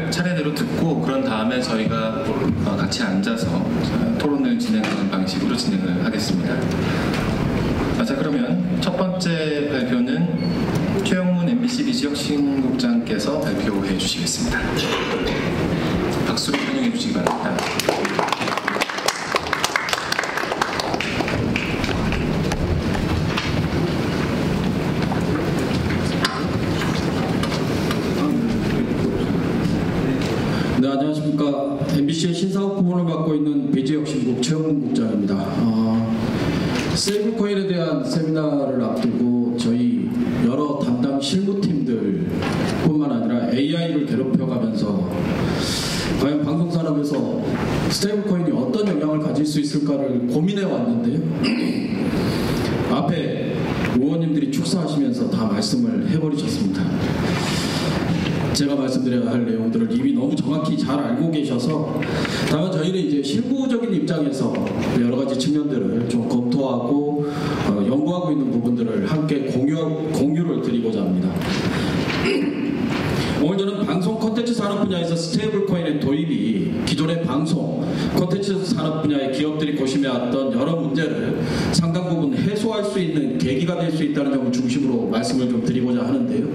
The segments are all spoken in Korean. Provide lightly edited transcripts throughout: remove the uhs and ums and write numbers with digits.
설명을 차례대로 듣고 그런 다음에 저희가 같이 앉아서 토론을 진행하는 방식으로 진행을 하겠습니다. 자, 그러면 첫 번째 발표는 최영문 MBC 지역신국장께서 발표해 주시겠습니다. 박수로 환영해 주시기 바랍니다. 네, 안녕하십니까. MBC의 신사업 부문을 맡고 있는 비지역신국 최영문 국장입니다. 세이블코인에 대한 세미나를 앞두고 저희 여러 담당 실무팀들 뿐만 아니라 AI를 괴롭혀가면서 과연 방송산업에서 스테이블코인이 어떤 영향을 가질 수 있을까를 고민해 왔는데요. 앞에 의원님들이 축사하시면서 다 말씀을 해버리셨습니다. 제가 말씀드려야 할 내용들을 이미 너무 정확히 잘 알고 계셔서 다만 저희는 이제 실무적인 입장에서 여러 가지 측면들을 좀 검토하고 연구하고 있는 부분들을 함께 공유를 드리고자 합니다. 오늘 저는 방송 콘텐츠 산업 분야에서 스테이블 코인의 도입이 기존의 방송 콘텐츠 산업 분야의 기업들이 고심해왔던 여러 문제를 상당 부분 해소할 수 있는 계기가 될 수 있다는 점을 중심으로 말씀을 좀 드리고자 하는데요.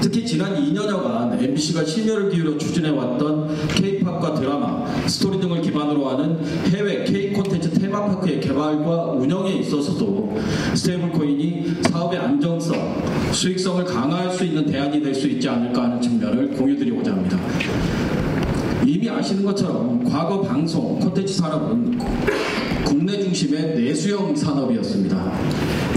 특히 지난 2년여간 MBC가 심혈을 기울여 추진해왔던 K-팝과 드라마, 스토리 등을 기반으로 하는 해외 K-콘텐츠 테마파크의 개발과 운영에 있어서도 스테이블코인이 사업의 안정성, 수익성을 강화할 수 있는 대안이 될 수 있지 않을까 하는 측면을 공유드리고자 합니다. 이미 아시는 것처럼 과거 방송, 콘텐츠 산업은 국내 중심의 내수형 산업이었습니다.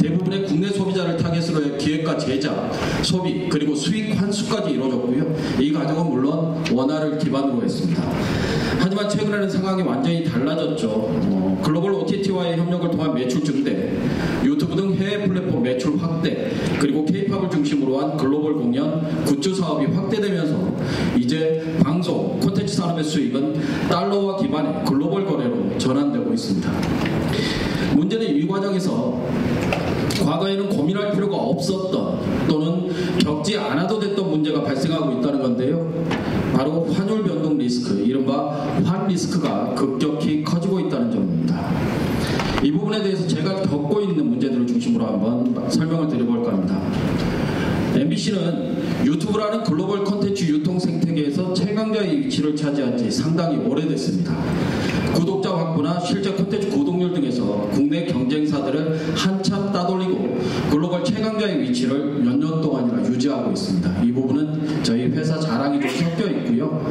대부분의 국내 소비자를 타겟으로 해 기획과 제작, 소비, 그리고 수익 환수까지 이루어졌고요. 이 과정은 물론 원화를 기반으로 했습니다. 하지만 최근에는 상황이 완전히 달라졌죠. 글로벌 OTT와의 협력을 통한 매출 증대, 유튜브 등 해외 플랫폼 매출 확대, 그리고 K-팝을 중심으로 한 글로벌 공연, 굿즈 사업이 확대되면서 이제 방송, 콘텐츠 산업의 수익은 달러와 기반의 글로벌 거래로 전환되고 있습니다. 문제는 이 과정에서 과거에는 고민할 필요가 없었던 또는 겪지 않아도 됐던 문제가 발생하고 있다는 건데요. 바로 환율 변동 리스크, 이른바 환 리스크가 급격히 커지고 있다는 점입니다. 이 부분에 대해서 제가 겪고 있는 문제들을 중심으로 한번 설명을 드려볼까 합니다. MBC는 유튜브라는 글로벌 콘텐츠 유통 생태계에서 최강자의 위치를 차지한 지 상당히 오래됐습니다. 구독자 확보나 실제 콘텐츠 구독률 등에서 국내 경쟁사들을 한참 따돌리고 글로벌 최강자의 위치를 몇 년 동안이나 유지하고 있습니다. 이 부분은 저희 회사 자랑이 좀 섞여 있고요.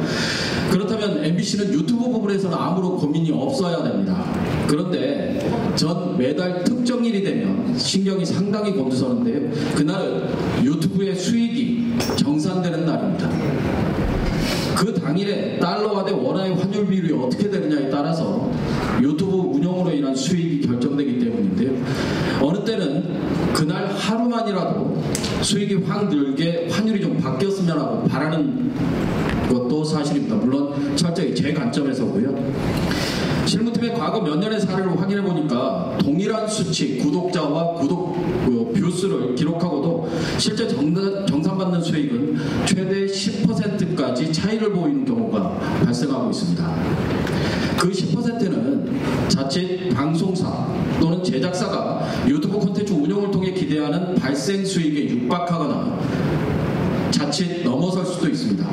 그렇다면 MBC는 유튜브 부분에서는 아무런 고민이 없어야 됩니다. 그런데 전 매달 특정일이 되면 신경이 상당히 곤두서는데요. 그날은 유튜브의 수익이 정산되는 날입니다. 그 당일에 달러와 대 원화의 환율 비율이 어떻게 되느냐에 따라서 유튜브 운영으로 인한 수익이 결정되기 때문인데요. 어느 때는 그날 하루만이라도 수익이 확 늘게 환율이 좀 바뀌었으면 하고 바라는 것도 사실입니다. 물론 철저히 제 관점에서고요. 실무팀의 과거 몇 년의 사례를 확인해 보니까 동일한 수치 구독자와 구독 뷰수를 기록하고도 실제 정산받는 수익은 최대 10%까지 차이를 보이는 경우가 발생하고 있습니다. 그 10%는 자칫 방송사 또는 제작사가 유튜브 콘텐츠 운영을 통해 기대하는 발생 수익에 육박하거나 자칫 넘어설 수도 있습니다.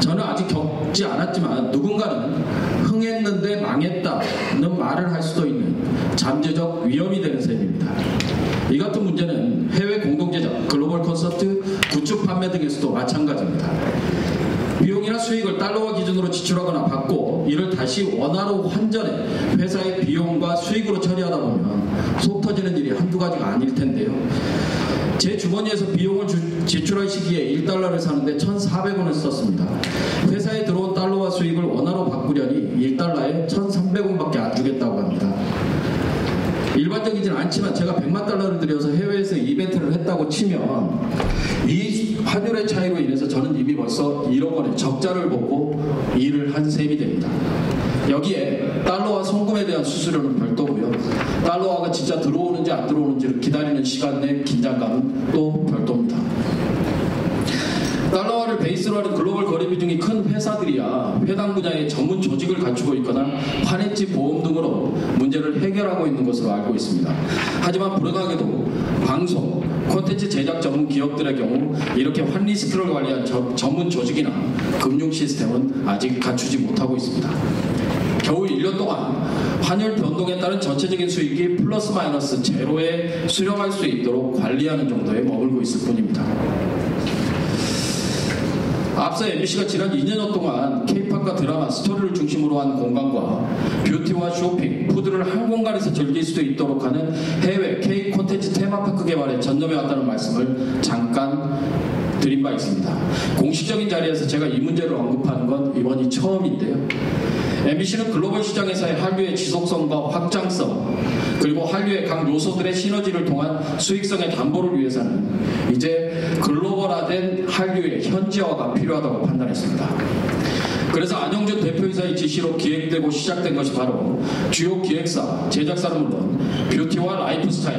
저는 아직 겪지 않았지만 누군가는 흥했는데 망했다는 말을 할 수도 있는 잠재적 위험이 되는 셈입니다. 이 같은 문제는 해외 공동제작, 글로벌 콘서트, 굿즈 판매 등에서도 마찬가지입니다. 비용이나 수익을 달러화 기준으로 지출하거나 받고 이를 다시 원화로 환전해 회사의 비용과 수익으로 처리하다 보면 속 터지는 일이 한두 가지가 아닐 텐데요. 제 주머니에서 비용을 지출할 시기에 1달러를 사는데 1,400원을 썼습니다. 회사에 들어온 달러와 수익을 원화로 바꾸려니 1달러에 1,300원밖에 안 주겠다고 합니다. 일반적이진 않지만 제가 100만 달러를 들여서 해외에서 이벤트를 했다고 치면 이 환율의 차이로 인해서 저는 이미 벌써 1억 원의 적자를 보고 일을 한 셈이 됩니다. 여기에 달러화 송금에 대한 수수료는 별도고요. 달러화가 진짜 들어오는지 안 들어오는지를 기다리는 시간 내 긴장감은 또 별도입니다. 달러화를 베이스로 하는 글로벌 거래 비중이 큰 회사들이야 해당 분야의 전문 조직을 갖추고 있거나 환해지 보험 등으로 문제를 해결하고 있는 것으로 알고 있습니다. 하지만 불행하게도 방송, 콘텐츠 제작 전문 기업들의 경우 이렇게 환 리스크를 관리한 전문 조직이나 금융 시스템은 아직 갖추지 못하고 있습니다. 겨우 1년 동안 환율 변동에 따른 전체적인 수익이 플러스 마이너스 제로에 수렴할 수 있도록 관리하는 정도에 머물고 있을 뿐입니다. 앞서 MBC가 지난 2년여 동안 K-팝과 드라마, 스토리를 중심으로 한 공간과 뷰티와 쇼핑, 푸드를 한 공간에서 즐길 수도 있도록 하는 해외 K 콘텐츠 테마파크 개발에 전념해 왔다는 말씀을 잠깐 드린 바 있습니다. 공식적인 자리에서 제가 이 문제를 언급하는 건 이번이 처음인데요. MBC는 글로벌 시장에서의 한류의 지속성과 확장성, 그리고 한류의 각 요소들의 시너지를 통한 수익성의 담보를 위해서는 이제 글로벌화된 한류의 현지화가 필요하다고 판단했습니다. 그래서 안영준 대표이사의 지시로 기획되고 시작된 것이 바로 주요 기획사, 제작사는 물론 뷰티와 라이프스타일,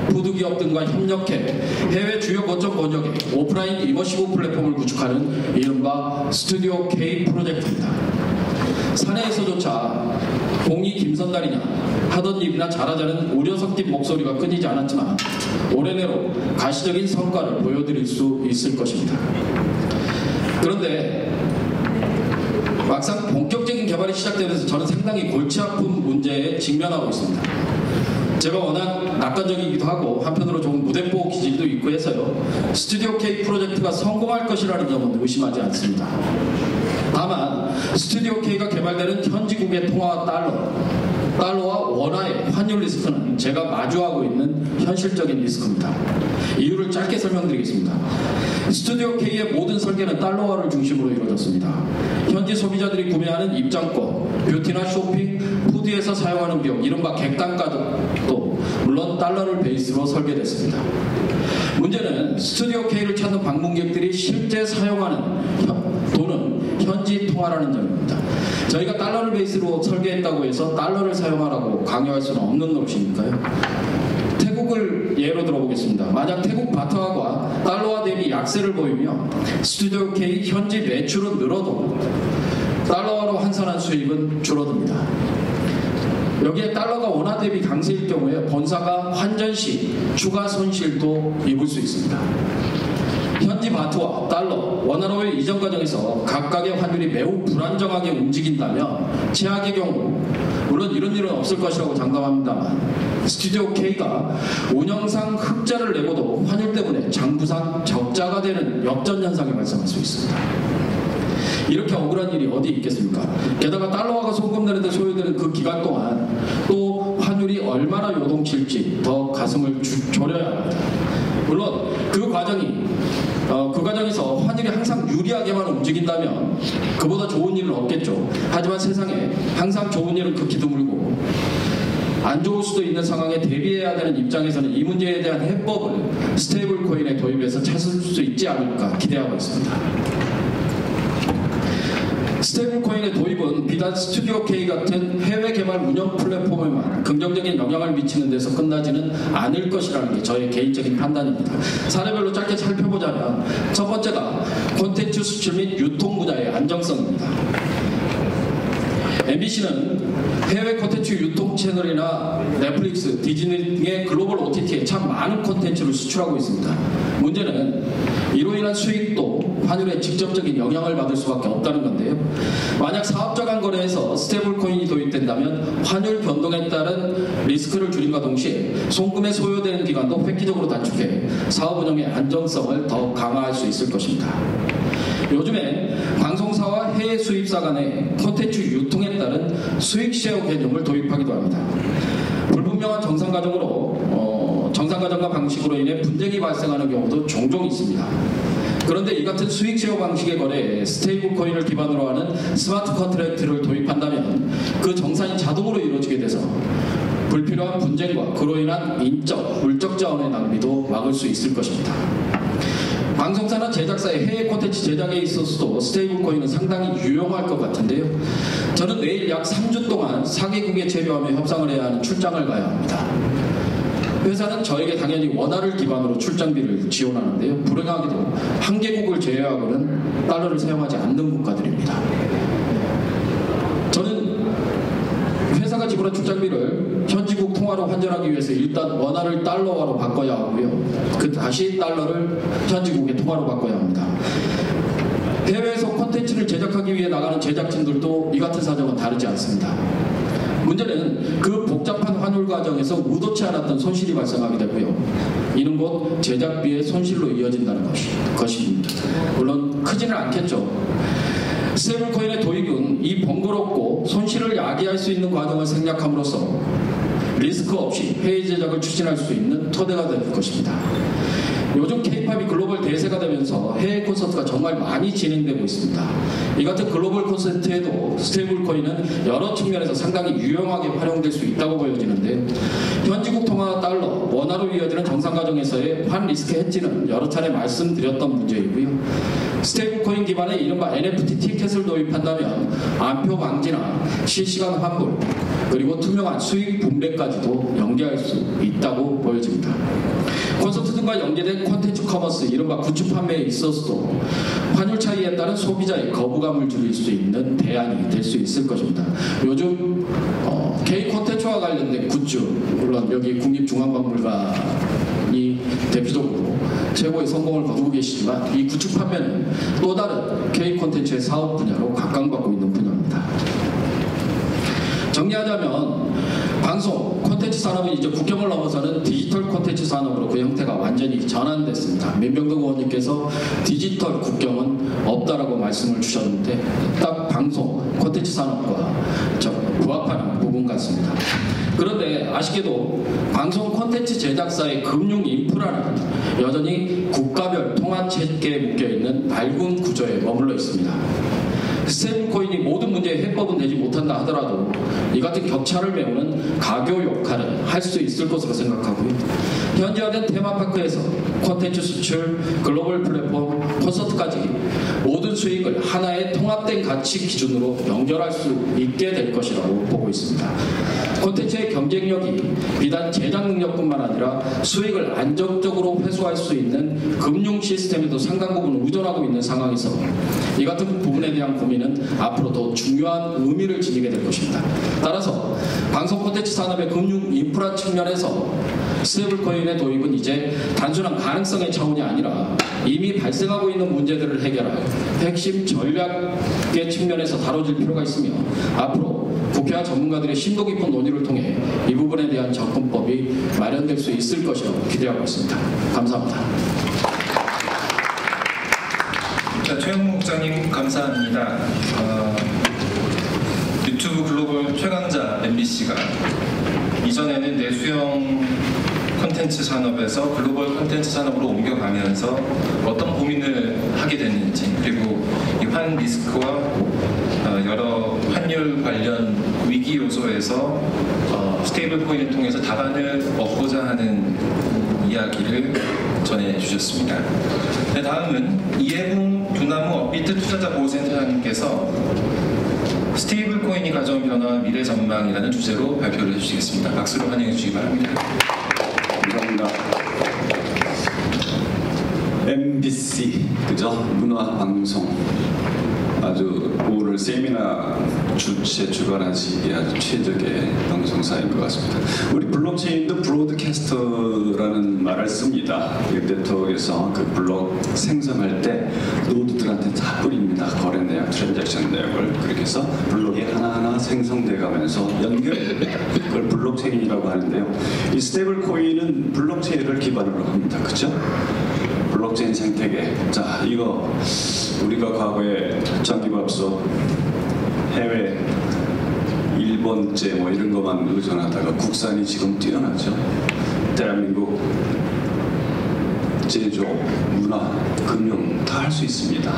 푸드기업 등과 협력해 해외 주요 거점 번역에 오프라인 이머시브 플랫폼을 구축하는 이른바 스튜디오 K 프로젝트입니다. 사내에서조차 공이 김선달이냐 하던 일이나 잘하자는 우려 섞인 목소리가 끊이지 않았지만 올해 내로 가시적인 성과를 보여드릴 수 있을 것입니다. 그런데 막상 본격적인 개발이 시작되면서 저는 상당히 골치 아픈 문제에 직면하고 있습니다. 제가 워낙 낙관적이기도 하고 한편으로 조금 무대뽀 기질도 있고 해서요. 스튜디오 K 프로젝트가 성공할 것이라는 점은 의심하지 않습니다. 다만 스튜디오 K가 개발되는 현지국의 통화와 달러와 원화의 환율 리스크는 제가 마주하고 있는 현실적인 리스크입니다. 이유를 짧게 설명드리겠습니다. 스튜디오 K의 모든 설계는 달러화를 중심으로 이루어졌습니다. 현지 소비자들이 구매하는 입장권, 뷰티나 쇼핑, 푸드에서 사용하는 비용, 이른바 객단가도 물론 달러를 베이스로 설계됐습니다. 문제는 스튜디오 K를 찾는 방문객들이 실제 사용하는 돈은 현지 통화라는 점입니다. 저희가 달러를 베이스로 설계했다고 해서 달러를 사용하라고 강요할 수는 없는 노릇이니까요. 태국을 예로 들어보겠습니다. 만약 태국 바트화가 달러화 대비 약세를 보이며 스튜디오 K 현지 매출은 늘어도 달러화로 환산한 수익은 줄어듭니다. 여기에 달러가 원화 대비 강세일 경우에 본사가 환전 시 추가 손실도 입을 수 있습니다. 현지 바트와 달러, 원화로의 이전 과정에서 각각의 환율이 매우 불안정하게 움직인다면 최악의 경우 물론 이런 일은 없을 것이라고 장담합니다만 스튜디오 K가 운영상 흑자를 내고도 환율 때문에 장부상 적자가 되는 역전 현상이 발생할 수 있습니다. 이렇게 억울한 일이 어디 있겠습니까? 게다가 달러화가 송금되는데 소요되는 그 기간 동안 또 환율이 얼마나 요동칠지 더 가슴을 졸여야 합니다. 물론 그 과정에서 환율이 항상 유리하게만 움직인다면 그보다 좋은 일은 없겠죠. 하지만 세상에 항상 좋은 일은 극히 드물고 안 좋을 수도 있는 상황에 대비해야 되는 입장에서는 이 문제에 대한 해법을 스테이블 코인에 도입해서 찾을 수 있지 않을까 기대하고 있습니다. 스테이블 코인의 도입은 비단 스튜디오 K 같은 해외 개발 운영 플랫폼에만 긍정적인 영향을 미치는 데서 끝나지는 않을 것이라는 게 저의 개인적인 판단입니다. 사례별로 짧게 살펴보자면 첫 번째가 콘텐츠 수출 및 유통 분야의 안정성입니다. MBC는 해외 콘텐츠 유통 채널이나 넷플릭스, 디즈니 등의 글로벌 OTT에 참 많은 콘텐츠를 수출하고 있습니다. 문제는 이로 인한 수익도 환율에 직접적인 영향을 받을 수밖에 없다는 건데요. 만약 사업자 간 거래에서 스테이블 코인이 도입된다면 환율 변동에 따른 리스크를 줄임과 동시에 송금에 소요되는 기간도 획기적으로 단축해 사업 운영의 안정성을 더 강화할 수 있을 것입니다. 요즘엔 방송사와 해외 수입사 간의 콘텐츠 유통에 따른 수익 쉐어 개념을 도입하기도 합니다. 불분명한 정상가정과 방식으로 인해 분쟁이 발생하는 경우도 종종 있습니다. 그런데 이 같은 수익 쉐어 방식의 거래에 스테이블 코인을 기반으로 하는 스마트 컨트랙트를 도입한다면 그 정산이 자동으로 이루어지게 돼서 불필요한 분쟁과 그로 인한 인적, 물적 자원의 낭비도 막을 수 있을 것입니다. 방송사나 제작사의 해외 콘텐츠 제작에 있어서도 스테이블 코인은 상당히 유용할 것 같은데요. 저는 내일 약 3주 동안 4개국에 체류하며 협상을 해야 하는 출장을 가야 합니다. 회사는 저에게 당연히 원화를 기반으로 출장비를 지원하는데요. 불행하게도 한 개국을 제외하고는 달러를 사용하지 않는 국가들입니다. 저는 회사가 지불한 출장비를 현지국 통화로 환전하기 위해서 일단 원화를 달러화로 바꿔야 하고요. 다시 달러를 현지국의 통화로 바꿔야 합니다. 해외에서 콘텐츠를 제작하기 위해 나가는 제작진들도 이 같은 사정은 다르지 않습니다. 문제는 그 복잡한 환율 과정에서 의도치 않았던 손실이 발생하게 되고요. 이는 곧 제작비의 손실로 이어진다는 것입니다. 물론 크지는 않겠죠. 스테이블코인의 도입은 이 번거롭고 손실을 야기할 수 있는 과정을 생략함으로써 리스크 없이 해외 제작을 추진할 수 있는 토대가 될 것입니다. 요즘 K-팝이 글로벌 대세가 되면서 해외 콘서트가 정말 많이 진행되고 있습니다. 이 같은 글로벌 콘서트에도 스테이블코인은 여러 측면에서 상당히 유용하게 활용될 수 있다고 보여지는데, 현지국 통화 달러, 원화로 이어지는 정상 과정에서의 환 리스크 해지는 여러 차례 말씀드렸던 문제이고요. 스테이블코인 기반의 이른바 NFT 티켓을 도입한다면 안표 방지나 실시간 환불, 그리고 투명한 수익 분배까지도 연계할 수 있다고 보여집니다. 콘서트 등과 연계된 콘텐츠 커머스, 이른바 굿즈 판매에 있어서도 환율 차이에 따른 소비자의 거부감을 줄일 수 있는 대안이 될 수 있을 것입니다. 요즘 K 콘텐츠와 관련된 굿즈, 물론 여기 국립중앙박물관이 대표적으로 최고의 성공을 거두고 계시지만, 이 굿즈 판매는 또 다른 K 콘텐츠의 사업 분야로 각광받고 있는 분야입니다. 정리하자면 방송, 콘텐츠 산업은 이제 국경을 넘어서는 디지털 콘텐츠 산업으로 그 형태가 완전히 전환됐습니다. 민병덕 의원님께서 디지털 국경은 없다라고 말씀을 주셨는데, 딱 방송, 콘텐츠 산업과 부합하는 부분 같습니다. 그런데 아쉽게도 방송 콘텐츠 제작사의 금융 인프라는 여전히 국가별 통화 체계에 묶여있는 낡은 구조에 머물러 있습니다. 스테이블코인이 모든 문제의 해법은 되지 못한다 하더라도 이 같은 격차를 메우는 가교 역할은 할 수 있을 것으로 생각하고요. 현지화된 테마파크에서 콘텐츠 수출, 글로벌 플랫폼, 콘서트까지 모든 수익을 하나의 통합된 가치 기준으로 연결할 수 있게 될 것이라고 보고 있습니다. 콘텐츠의 경쟁력이 비단 제작 능력뿐만 아니라 수익을 안정적으로 회수할 수 있는 금융 시스템에도 상당 부분 의존하고 있는 상황에서 이 같은 부분에 대한 고민은 앞으로 더 중요한 의미를 지니게 될 것입니다. 따라서 방송 콘텐츠 산업의 금융 인프라 측면에서 스테이블코인의 도입은 이제 단순한 가능성의 차원이 아니라 이미 발생하고 있는 문제들을 해결할 핵심 전략의 측면에서 다뤄질 필요가 있으며, 앞으로 국회와 전문가들의 심도 깊은 논의를 통해 이 부분에 대한 접근법이 마련될 수 있을 것이라고 기대하고 있습니다. 감사합니다. 자, 최영무 국장님 감사합니다. 유튜브 글로벌 최강자 MBC가 이전에는 내수형 콘텐츠 산업에서 글로벌 콘텐츠 산업으로 옮겨가면서 어떤 고민을 하게 됐는지, 그리고 이 환 리스크와 여러 환율 관련 위기 요소에서 스테이블 코인을 통해서 답안을 얻고자 하는 이야기를 전해주셨습니다. 네, 다음은 이해붕 두나무 업비트 투자자 보호센터장님께서 스테이블 코인이 가져온 변화와 미래 전망이라는 주제로 발표를 해주시겠습니다. 박수로 환영해 주시기 바랍니다. 감사합니다. MBC, 그죠? 문화방송. 아주 오늘 세미나 주관하시기에 아주 최적의 방송사인 것 같습니다. 우리 블록체인도 브로드캐스터라는 말을 씁니다. 네트워크에서 그 블록 생성할 때 노드들한테 다 뿌립니다. 거래 내역, 트랜잭션 내역을. 그렇게 해서 블록이 하나하나 생성돼 가면서 연결됩니다. 그걸 블록체인이라고 하는데요. 이 스테이블 코인은 블록체인을 기반으로 합니다. 그죠? 블록체인 생태계. 자, 이거 우리가 과거에 전기밥솥, 해외, 일본제 뭐 이런 것만 의존하다가 국산이 지금 뛰어나죠. 대한민국 제조업, 문화, 금융 다 할 수 있습니다.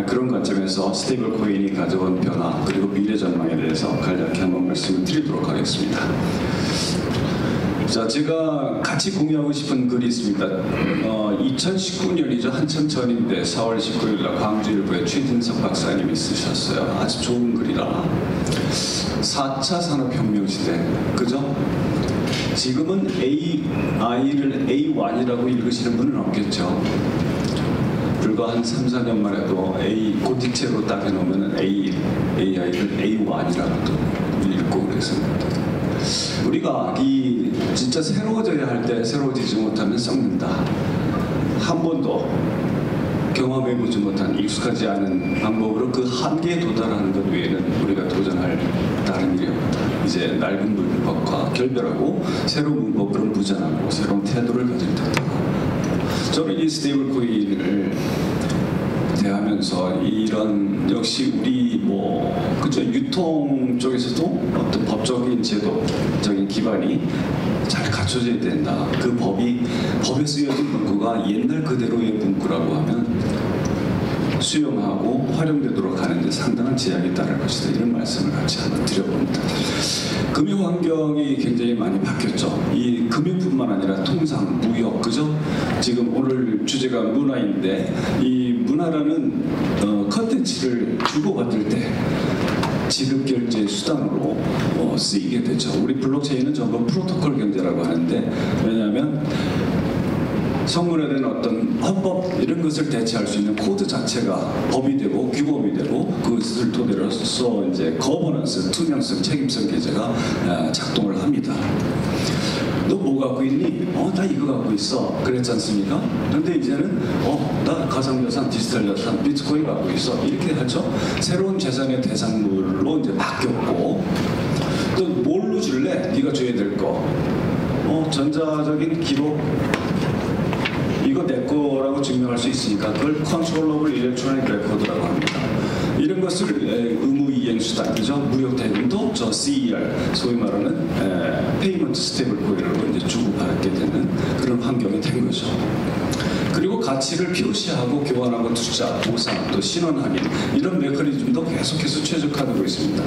그런 관점에서 스테이블 코인이 가져온 변화 그리고 미래 전망에 대해서 간략히 한번 말씀을 드리도록 하겠습니다. 자, 제가 같이 공유하고 싶은 글이 있습니다. 2019년이죠. 한참 전인데 4월 19일 날 광주일보에 최진석 박사님이 쓰셨어요. 아주 좋은 글이라. 4차 산업혁명 시대, 그죠? 지금은 AI를 A1이라고 읽으시는 분은 없겠죠. 불과 한 3, 4년만 해도 고딕체로 딱 해놓으면 AI를 A1이라고도 읽고 그랬습니다. 우리가 이 진짜 새로워져야 할 때 새로워지지 못하면 썩는다. 한 번도 경험해보지 못한 익숙하지 않은 방법으로 그 한계에 도달하는 것 외에는 우리가 도전할 다른 일이 없다. 이제 낡은 문법과 결별하고 새로운 문법으로 무장하고 새로운 태도를 가질 때다. 저는 이 스테이블 코인을 대하면서 이런 역시 우리 그저 유통 쪽에서도 어떤 법적인 제도적인 기반이 잘 갖춰져야 된다. 그 법에 쓰여진 문구가 옛날 그대로의 문구라고 하면 수용하고 활용되도록 하는데 상당한 제약이 따를 것이다. 이런 말씀을 같이 한번 드려봅니다. 금융 환경이 굉장히 많이 바뀌었죠. 이 금융뿐만 아니라 통상, 무역, 그죠? 지금 오늘 주제가 문화인데 이 문화라는 컨텐츠를 주고받을 때 지급 결제 수단으로 쓰이게 되죠. 우리 블록체인은 전부 프로토콜 경제라고 하는데 왜냐하면 성문화된 어떤 헌법 이런 것을 대체할 수 있는 코드 자체가 법이 되고 규범이 되고 그것을 토대로서 이제 거버넌스, 투명성, 책임성 계제가 작동을 합니다. 너 뭐 갖고 있니? 나 이거 갖고 있어. 그랬지 않습니까? 그런데 이제는 나 가상자산, 디지털 자산, 비트코인 갖고 있어. 이렇게 하죠. 새로운 재산의 대상물로 이제 바뀌었고 또 뭘로 줄래? 네가 줘야 될 거. 전자적인 기록 이거 내 거라고 증명할 수 있으니까 그걸 컨트롤러블 일렉트로닉 레코드라고 합니다. 이런 것을 의무 이행 수단, 그죠? 무역 대금도 저 CER, 소위 말하는 페이먼트 스테이블 코인으로 이제 주고받게 되는 그런 환경이 된 거죠. 그리고 가치를 표시하고 교환하고 투자, 보상, 또 신원 확인 이런 메커니즘도 계속해서 최적화되고 있습니다.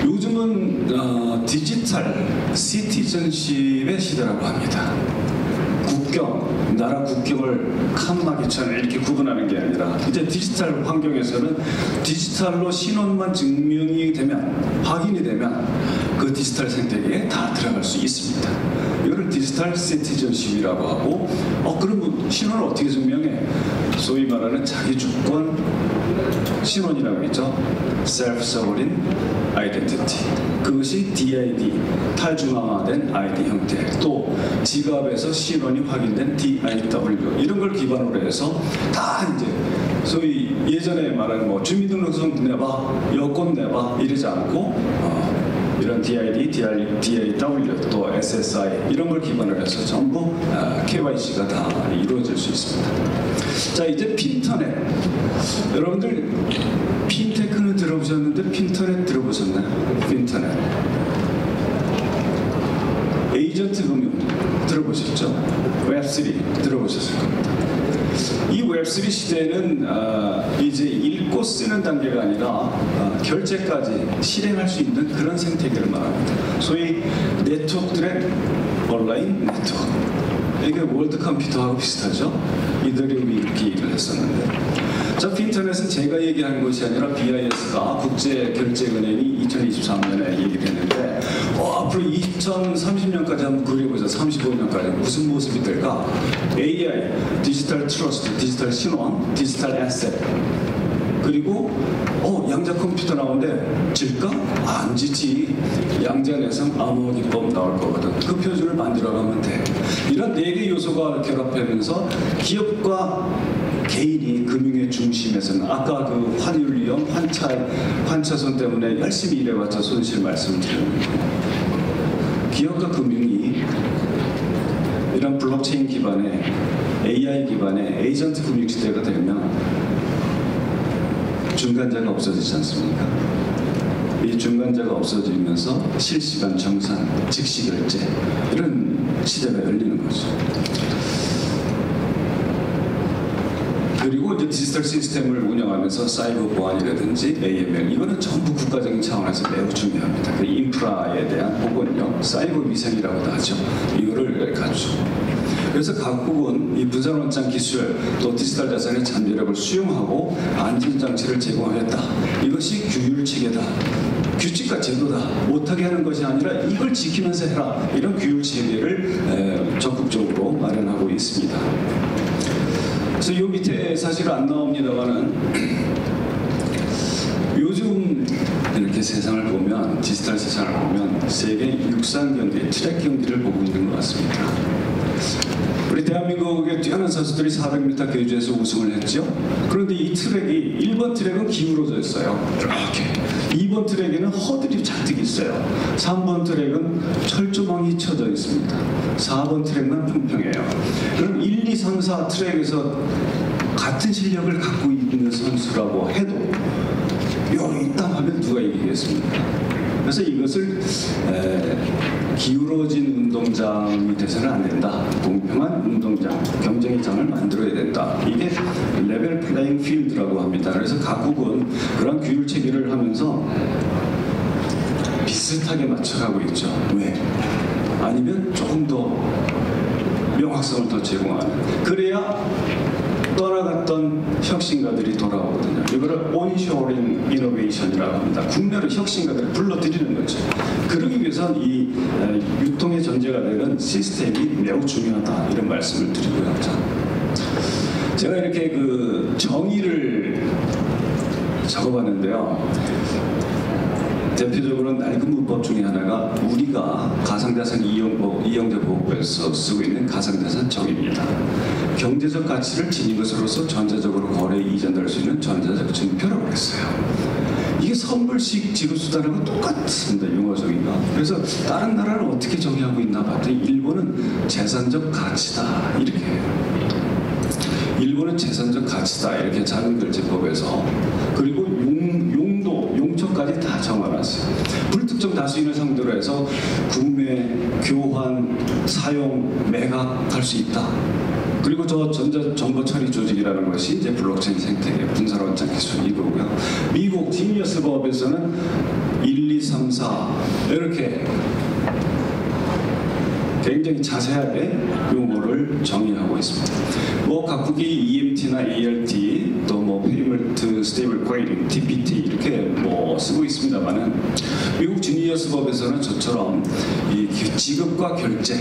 요즘은 디지털 시티즌십의 시대라고 합니다. 나라 국경을 칸막이처럼 이렇게 구분하는 게 아니라 이제 디지털 환경에서는 디지털로 신원만 증명이 되면 확인이 되면 그 디지털 생태계에 다 들어갈 수 있습니다. 이거를 디지털 시티즌십이라고 하고 그럼 신원을 어떻게 증명해? 소위 말하는 자기 주권 신원이라고 있죠. Self-Sovereign Identity. 그것이 DID, 탈중앙화된 ID 형태, 또 지갑에서 신원이 확인된 DIW 이런 걸 기반으로 해서 다 이제 소위 예전에 말하는 주민등록증 내봐, 여권 내봐 이러지 않고 이런 DID, DIW, 또 SSI 이런 걸 기반으로 해서 전부 KYC가 다 이루어질 수 있습니다. 자, 이제 핀터넷. 여러분들 핀테크는 들어보셨는데 핀터넷 들어보셨나요? 핀터넷. 에이전트 금융 들어보셨죠? 웹3 들어보셨을 겁니다. 이 웹3 시대는 이제 읽고 쓰는 단계가 아니라 결제까지 실행할 수 있는 그런 생태계를 말합니다. 소위 네트워크들의 온라인 네트워크. 이게 월드 컴퓨터하고 비슷하죠? 이더리움이 이렇게 얘기를 했었는데 자, 핀터넷은 제가 얘기하는 것이 아니라 BIS가 국제결제은행이 2023년에 얘기를 했는데 앞으로 2030년까지 한번 그려보자. 35년까지 무슨 모습이 될까? AI, 디지털 트러스트, 디지털 신원, 디지털 애셋 그리고 양자 컴퓨터 나오는데 질까? 안 지지. 양자 내성 암호화 기법 나올 거거든. 그 표준을 만들어가면 돼. 이런 4개 요소가 결합하면서 기업과 개인이 금융의 중심에서는 아까 그 환율 위험, 환차손 때문에 열심히 일해봤자 손실 말씀드렸는데 기업과 금융이 이런 블록체인 기반의 AI 기반의 에이전트 금융 시대가 되면 중간자가 없어지지 않습니까? 이 중간자가 없어지면서 실시간 정산, 즉시 결제 이런 시대가 열리는 거죠. 그리고 이제 디지털 시스템을 운영하면서 사이버 보안이라든지 AML 이거는 전부 국가적인 차원에서 매우 중요합니다. 그 인프라에 대한 복원력, 사이버 위생이라고도 하죠. 이거를 갖추고. 그래서 각국은 이 분산원장 기술 또 디지털 자산의 잠재력을 수용하고 안전장치를 제공하겠다. 이것이 규율 체계다. 규칙과 제도다. 못하게 하는 것이 아니라 이걸 지키면서 해라. 이런 규율 체계를 적극적으로 마련하고 있습니다. 그래서 이 밑에 사실 안 나옵니다만은 요즘 이렇게 세상을 보면 디지털 세상을 보면 세계 육상 경기, 트랙 경기를 보고 있는 것 같습니다. 우리 대한민국의 뛰어난 선수들이 400m 계주에서 우승을 했죠. 그런데 이 트랙이 1번 트랙은 기울어져 있어요. 이렇게. 2번 트랙에는 허들이 잔뜩 있어요. 3번 트랙은 철조망이 쳐져 있습니다. 4번 트랙만 평평해요. 그럼 1, 2, 3, 4 트랙에서 같은 실력을 갖고 있는 선수라고 해도 여기 있다 하면 누가 이기겠습니까? 그래서 이것을 기울어진 운동장이 돼서는 안 된다. 공평한 운동장, 경쟁의 장을 만들어야 된다. 이게 레벨 플레잉 필드라고 합니다. 그래서 각국은 그런 규율 체계를 하면서 비슷하게 맞춰가고 있죠. 왜? 아니면 조금 더 명확성을 더 제공하는. 그래야 떠나갔던 혁신가들이 돌아오거든요. 이거를 온쇼링 이노베이션이라고 합니다. 국내로 혁신가들을 불러들이는 거죠. 그러기 위해서는 이 유통의 전제가 되는 시스템이 매우 중요하다. 이런 말씀을 드리고요. 제가 이렇게 그 정의를 적어봤는데요. 대표적으로 낡은 문법 중에 하나가 우리가 가상자산 이용자 보호법에서 쓰고 있는 가상자산 정의입니다. 경제적 가치를 지닌 것으로서 전자적으로 거래 이전될 수 있는 전자적 증표라고 했어요. 이게 선불식 지급수단하고 똑같습니다. 용어적인가. 그래서 다른 나라는 어떻게 정의하고 있나 봤더니 일본은 재산적 가치다 이렇게 해요. 일본은 재산적 가치다 이렇게 자금결제법에서. 그리고 용처까지 다 정해놨어요. 불특정 다수인을 상대로 해서 구매, 교환, 사용, 매각할 수 있다. 그리고 저 전자정보 처리 조직이라는 것이 이제 블록체인 생태계, 분산원장 기술 이거고요. 미국 지니어스 법에서는 1, 2, 3, 4 이렇게 굉장히 자세하게 용어를 정의하고 있습니다. 뭐 각국이 EMT나 ALT 또 뭐 페이먼트 스테이블 코인, TPT 이렇게 뭐 쓰고 있습니다만은 미국 지니어스 법에서는 저처럼 이 지급과 결제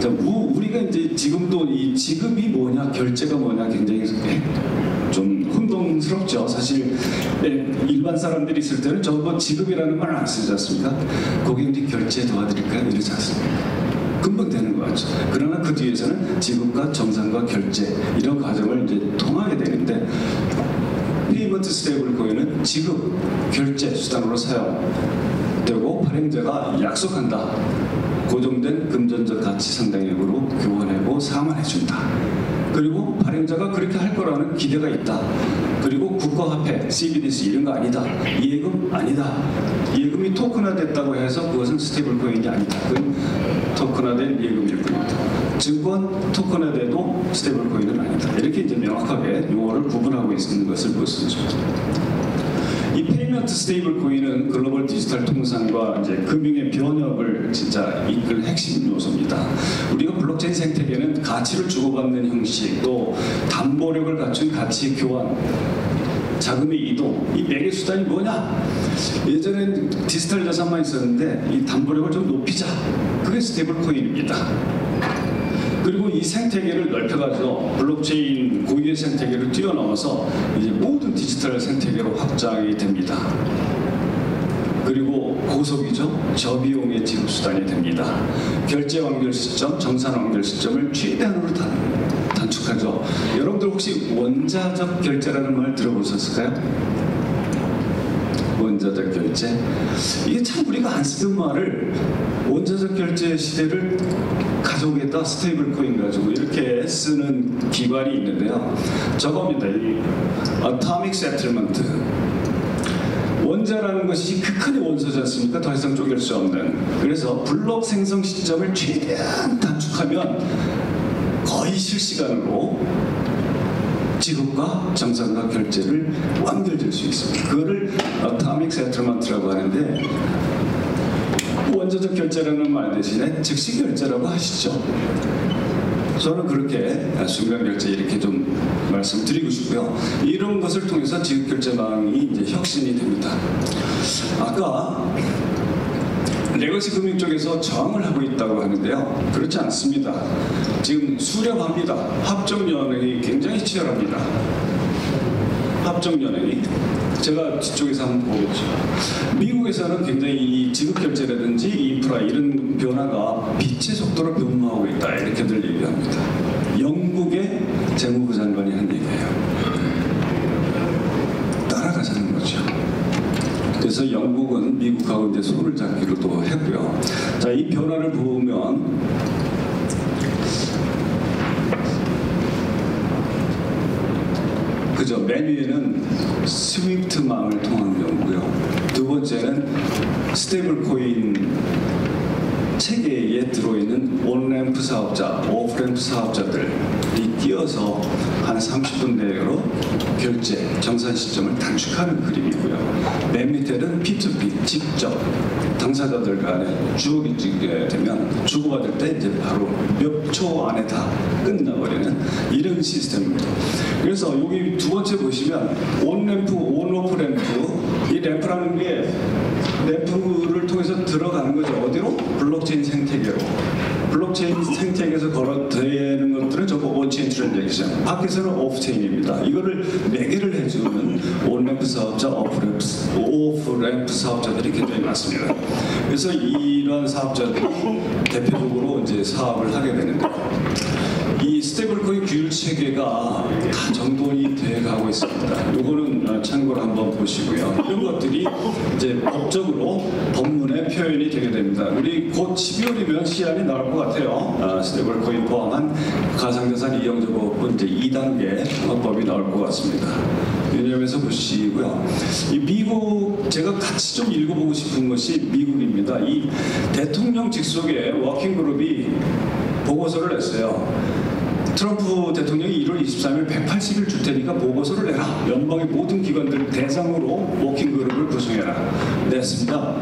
우리가 이제 지금도 이 지급이 뭐냐 결제가 뭐냐 굉장히 좀 혼동스럽죠. 사실 일반 사람들이 있을 때는 저뭐 지급이라는 말을 안 쓰지 않습니까? 고객님 결제 도와드릴까요? 이러지 않습니까? 금방 되는 거 같죠. 그러나 그 뒤에서는 지급과 정산과 결제 이런 과정을 이제 통하게 되는데 페이먼트 스테이블 코인은 지급, 결제 수단으로 사용되고 발행자가 약속한다. 고정된 금전적 가치 상당액으로 교환하고 상환해준다. 그리고 발행자가 그렇게 할 거라는 기대가 있다. 그리고 국가화폐, CBDC 이런 거 아니다. 예금 아니다. 예금이 토큰화됐다고 해서 그것은 스테이블 코인이 아니다. 그건 토큰화된 예금일 뿐입니다. 증권 토큰화돼도 스테이블 코인은 아니다. 이렇게 이제 명확하게 용어를 구분하고 있는 것을 볼 수 있습니다. 이 페이먼트 스테이블 코인은 글로벌 디지털 통상과 이제 금융의 변혁을 진짜 이끌 핵심 요소입니다. 우리가 블록체인 생태계는 가치를 주고받는 형식, 또 담보력을 갖춘 가치 교환, 자금의 이동, 이 매개 수단이 뭐냐? 예전엔 디지털 자산만 있었는데 이 담보력을 좀 높이자. 그게 스테이블 코인입니다. 그리고 이 생태계를 넓혀가지고 블록체인 고유의 생태계를 뛰어넘어서 이제 모든 디지털 생태계로 확장이 됩니다. 그리고 고속이죠. 저비용의 지급수단이 됩니다. 결제 완결 시점, 정산 완결 시점을 최대한으로 단축하죠. 여러분들 혹시 원자적 결제라는 말 들어보셨을까요? 원자적 결제. 이게 참 우리가 안 쓰던 말을 원자적 결제 시대를 가져오겠다. 스테이블 코인 가지고 이렇게 쓰는 기관이 있는데요. 저겁니다. 이 Atomic Settlement. 원자라는 것이 극한의 원소지 않습니까? 더 이상 쪼갤 수 없는. 그래서 블록 생성 시점을 최대한 단축하면 거의 실시간으로 지급과 정산과 결제를 완결될 수 있습니다. 그거를 어토믹 세틀먼트라고 하는데 원자적 결제라는 말 대신에 즉시 결제라고 하시죠. 저는 그렇게 순간 결제 이렇게 좀 말씀드리고 싶고요. 이런 것을 통해서 지급 결제망이 이제 혁신이 됩니다. 아까 레거시 금융 쪽에서 저항을 하고 있다고 하는데요. 그렇지 않습니다. 지금 수렴합니다. 합정연행이 굉장히 치열합니다. 합정연행이 제가 뒤쪽에서 한번 보겠죠. 미국에서는 굉장히 이 지급결제라든지 인프라 이런 변화가 빛의 속도로 변모하고 있다 이렇게들 얘기합니다. 영국의 재무부 장관이 한 얘기예요. 따라가자는 거죠. 그래서 영국은 미국하고 이제 손을 잡기로도 했고요. 자, 이 변화를 보면 그죠. 맨 위에는 스위프트망을 통한 경우고요. 두 번째는 스테이블 코인 체계에 들어있는 온램프 사업자, 오프램프 사업자들이 끼어서 한 30분 내로 결제, 정산 시점을 단축하는 그림이고요. 맨 밑에는 P2P, 직접 당사자들 간에 주어이 지게 되면 주고받을 때 이제 바로 몇 초 안에 다 끝나버리는 이런 시스템입니다. 그래서 여기 두 번째 보시면 온램프, 온오프 램프, 이 램프라는 게 램프를 통해서 들어가는 거죠. 어디로? 블록체인 생태계로. 블록체인 생태계에서 걸어되는 것들은 전부 온체인 트랜잭션. 밖에서는 오프체인입니다. 이거를 매개를 해주는 온램프 사업자, 오프램프 사업자들이 굉장히 많습니다. 그래서 이런 사업자들이 대표적으로 이제 사업을 하게 되는데, 이 스테이블코인 규율 체계가 다 정돈이 돼가고 있습니다. 요거는 참고로 한번 보시고요. 이런 것들이 이제 법적으로 법문에 표현이 되게 됩니다. 우리 곧 12월이면 시안이 나올 것 같아요. 스테이블코인 포함한 가상자산 이용자보호법 이제 2단계 헌법이 나올 것 같습니다. 유념해서 보시고요. 이 미국 제가 같이 좀 읽어보고 싶은 것이 미국입니다. 이 대통령 직속의 워킹그룹이 보고서를 냈어요. 트럼프 대통령이 1월 23일 180일 줄 테니까 보고서를 내라. 연방의 모든 기관들 대상으로 워킹그룹을 구성해라. 냈습니다.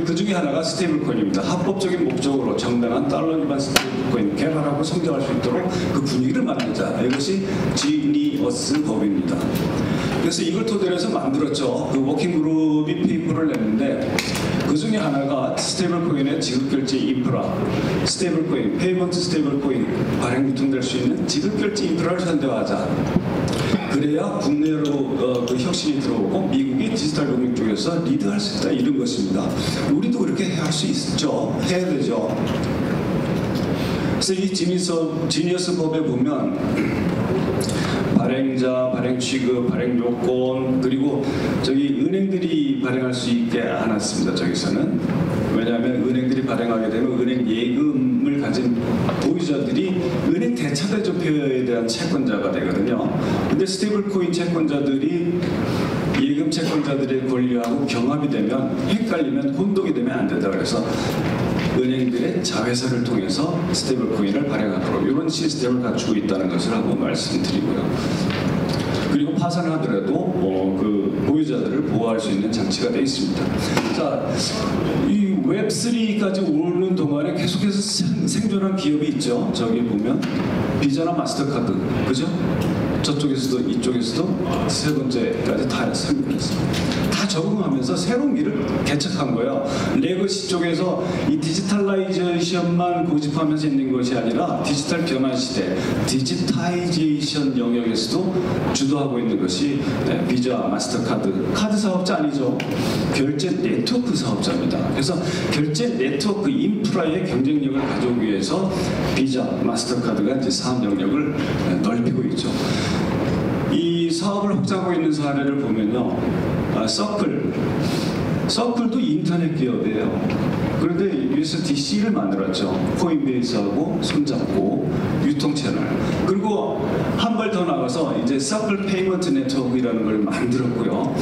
그 중에 하나가 스테이블코인입니다. 합법적인 목적으로 정당한 달러 기반 스테이블코인 개발하고 성장할 수 있도록 그 분위기를 만들자. 이것이 지니어스 법입니다. 그래서 이걸 토대로 해서 만들었죠. 그 워킹그룹이 페이퍼를 냈는데 그 중에 하나가 스테이블코인의 지급결제 인프라, 스테이블코인, 페이먼트 스테이블코인 발행 유통될 수 있는 지급결제 인프라를 현대화하자. 그래야 국내로 그 혁신이 들어오고 미국이 디지털 금융 쪽에서 리드할 수 있다 이런 것입니다. 우리도 그렇게 할 수 있죠. 해야 되죠. 그래서 이 지니어스 법에 보면 발행자, 발행 취급, 발행 요건, 그리고 저기 은행들이 발행할 수 있게 안 했습니다. 저기서는. 왜냐하면 은행들이 발행하게 되면 은행 예금을 가진 보유자들이 은행 대차대조표에 대한 채권자가 되거든요. 근데 스테이블코인 채권자들이 예금 채권자들의 권리하고 경합이 되면 헷갈리면 혼동이 되면 안 된다 그래서 은행들의 자회사를 통해서 스테이블코인을 발행하도록 이런 시스템을 갖추고 있다는 것을 한번 말씀드리고요. 그리고 파산하더라도 그 보유자들을 보호할 수 있는 장치가 되어 있습니다. 자, 이 웹3까지 오는 동안에 계속해서 생존한 기업이 있죠. 저기 보면 비자나 마스터카드, 그죠? 저쪽에서도 이쪽에서도 세 번째까지 다 생겼습니다. 다 적응하면서 새로운 길을 개척한 거예요. 레거시 쪽에서 이 디지털라이제이션만 고집하면서 있는 것이 아니라 디지털 변화 시대, 디지타이제이션 영역에서도 주도하고 있는 것이 비자, 마스터카드, 카드 사업자 아니죠. 결제 네트워크 사업자입니다. 그래서 결제 네트워크 인프라의 경쟁력을 가져오기 위해서 비자, 마스터카드가 이제 사업 영역을 넓히고 있죠. 이 사업을 확장하고 있는 사례를 보면요. 서클도 인터넷 기업이에요. 그런데 USDC를 만들었죠. 코인베이스하고 손잡고 유통 채널. 그리고 한 발 더 나가서 이제 서클 페이먼트 네트워크라는 걸 만들었고요.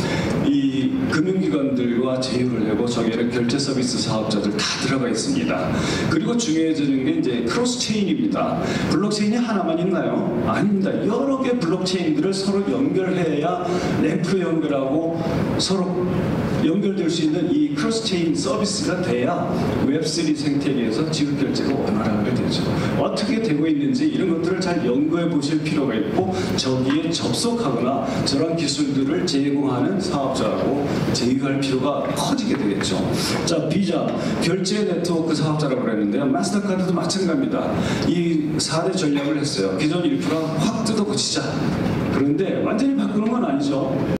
이 이 금융기관들과 제휴를 하고 저기에는 결제 서비스 사업자들 다 들어가 있습니다. 그리고 중요해지는 게 이제 크로스 체인입니다. 블록체인이 하나만 있나요? 아닙니다. 여러 개 블록체인들을 서로 연결해야 램프로 연결하고 서로 연결될 수 있는 이 크로스 체인 서비스가 돼야 웹3 생태계에서 지급 결제가 원활하게 되죠. 어떻게 되고 있는지 이런 것들을 잘 연구해 보실 필요가 있고 저기에 접속하거나 저런 기술들을 제공하는 사업자하고 제휴할 필요가 커지게 되겠죠. 자, 비자 결제 네트워크 사업자라고 그랬는데요. 마스터카드도 마찬가지입니다. 이 4대 전략을 했어요. 기존 인프라 확 뜯어 고치자. 그런데 완전히 바꾸는 건 아니죠.